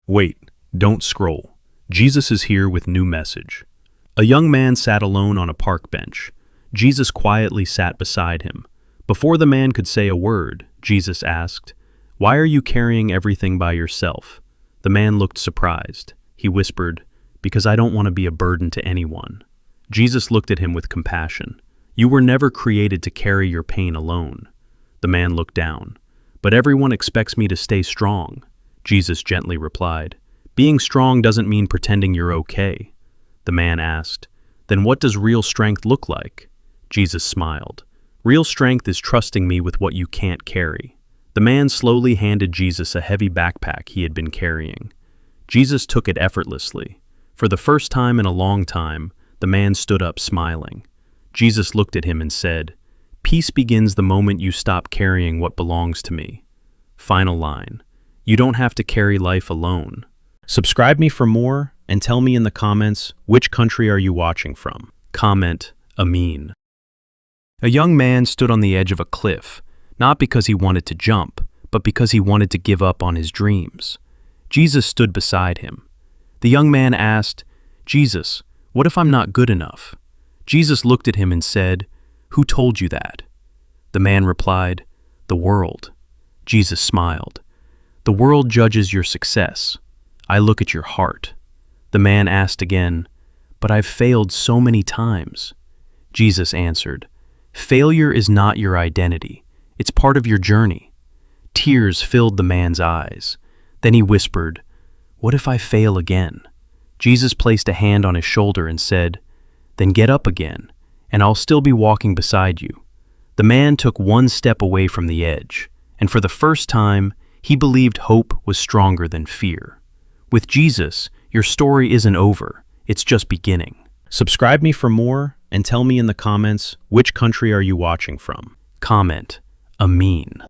Wait, don't scroll. Jesus is here with new message. A young man sat alone on a park bench. Jesus quietly sat beside him. Before the man could say a word, Jesus asked, "Why are you carrying everything by yourself?" The man looked surprised. He whispered, "Because I don't want to be a burden to anyone." Jesus looked at him with compassion. "You were never created to carry your pain alone." The man looked down. "But everyone expects me to stay strong." Jesus gently replied, "Being strong doesn't mean pretending you're okay." The man asked, "Then what does real strength look like?" Jesus smiled. "Real strength is trusting me with what you can't carry." The man slowly handed Jesus a heavy backpack he had been carrying. Jesus took it effortlessly. For the first time in a long time, the man stood up smiling. Jesus looked at him and said, "Peace begins the moment you stop carrying what belongs to me." Final line. You don't have to carry life alone. Subscribe me for more and tell me in the comments, which country are you watching from? Comment, Amin. A young man stood on the edge of a cliff, not because he wanted to jump, but because he wanted to give up on his dreams. Jesus stood beside him. The young man asked, "Jesus, what if I'm not good enough?" Jesus looked at him and said, "Who told you that?" The man replied, "The world." Jesus smiled. "The world judges your success. I look at your heart." The man asked again, "But I've failed so many times." Jesus answered, "Failure is not your identity. It's part of your journey." Tears filled the man's eyes. Then he whispered, "What if I fail again?" Jesus placed a hand on his shoulder and said, "Then get up again, and I'll still be walking beside you." The man took one step away from the edge, and for the first time, he believed hope was stronger than fear. With Jesus, your story isn't over, it's just beginning. Subscribe me for more and tell me in the comments, which country are you watching from? Comment, Amin.